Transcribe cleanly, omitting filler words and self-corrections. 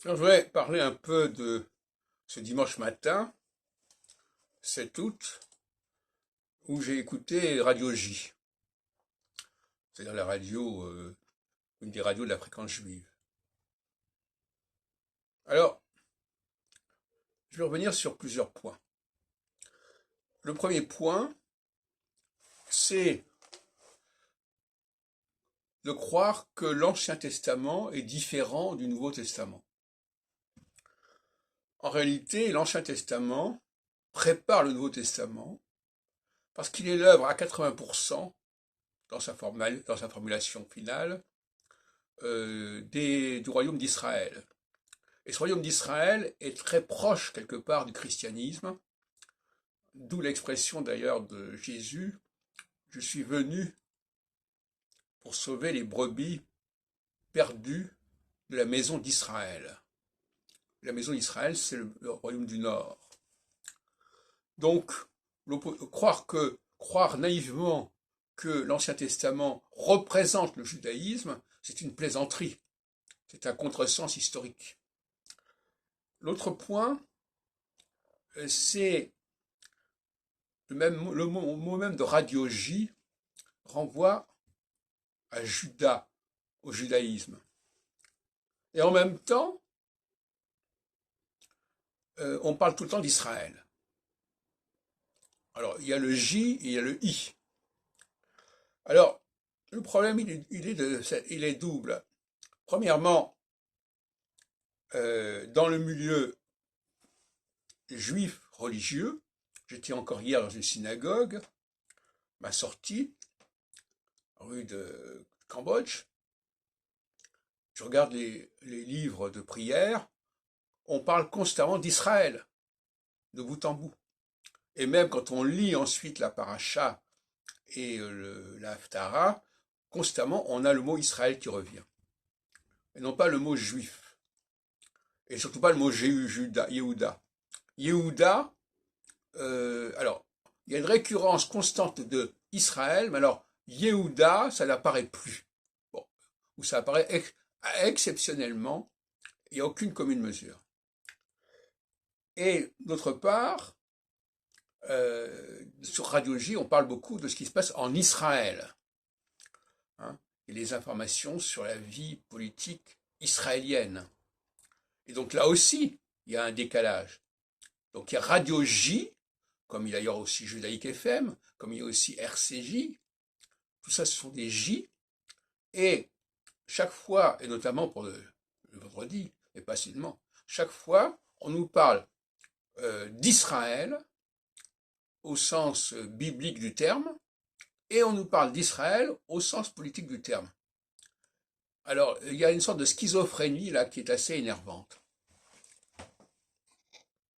Alors, je voudrais parler un peu de ce dimanche matin, 7 août, où j'ai écouté Radio J, c'est-à-dire la radio, une des radios de la fréquence juive. Alors, je vais revenir sur plusieurs points. Le premier point, c'est de croire que l'Ancien Testament est différent du Nouveau Testament. En réalité, l'Ancien Testament prépare le Nouveau Testament parce qu'il est l'œuvre à 80% dans sa formulation finale du royaume d'Israël. Et ce royaume d'Israël est très proche quelque part du christianisme, d'où l'expression d'ailleurs de Jésus, je suis venu pour sauver les brebis perdues de la maison d'Israël. La maison d'Israël, c'est le royaume du Nord. Donc, croire naïvement que l'Ancien Testament représente le judaïsme, c'est une plaisanterie, c'est un contresens historique. L'autre point, c'est le mot même de Radio J renvoie à Juda, au judaïsme. Et en même temps, on parle tout le temps d'Israël. Alors, il y a le J et il y a le I. Alors, le problème, il est double. Premièrement, dans le milieu juif religieux, j'étais encore hier dans une synagogue, ma sortie, rue de Cambodge, je regarde les livres de prière, on parle constamment d'Israël, de bout en bout. Et même quand on lit ensuite la paracha et la Haftara, constamment on a le mot Israël qui revient. Et non pas le mot juif. Et surtout pas le mot Yehuda. Yehuda, alors, il y a une récurrence constante de Israël, mais alors, Yehuda, ça n'apparaît plus. Bon, ou ça apparaît exceptionnellement, il n'y a aucune commune mesure. Et d'autre part, sur Radio J, on parle beaucoup de ce qui se passe en Israël. Hein, et les informations sur la vie politique israélienne. Et donc là aussi, il y a un décalage. Donc il y a Radio J, comme il y a d'ailleurs aussi Judaïque FM, comme il y a aussi RCJ, tout ça ce sont des J, et chaque fois, et notamment pour le vendredi, mais pas seulement, chaque fois, on nous parle d'Israël, au sens biblique du terme, et on nous parle d'Israël au sens politique du terme. Alors, il y a une sorte de schizophrénie là qui est assez énervante.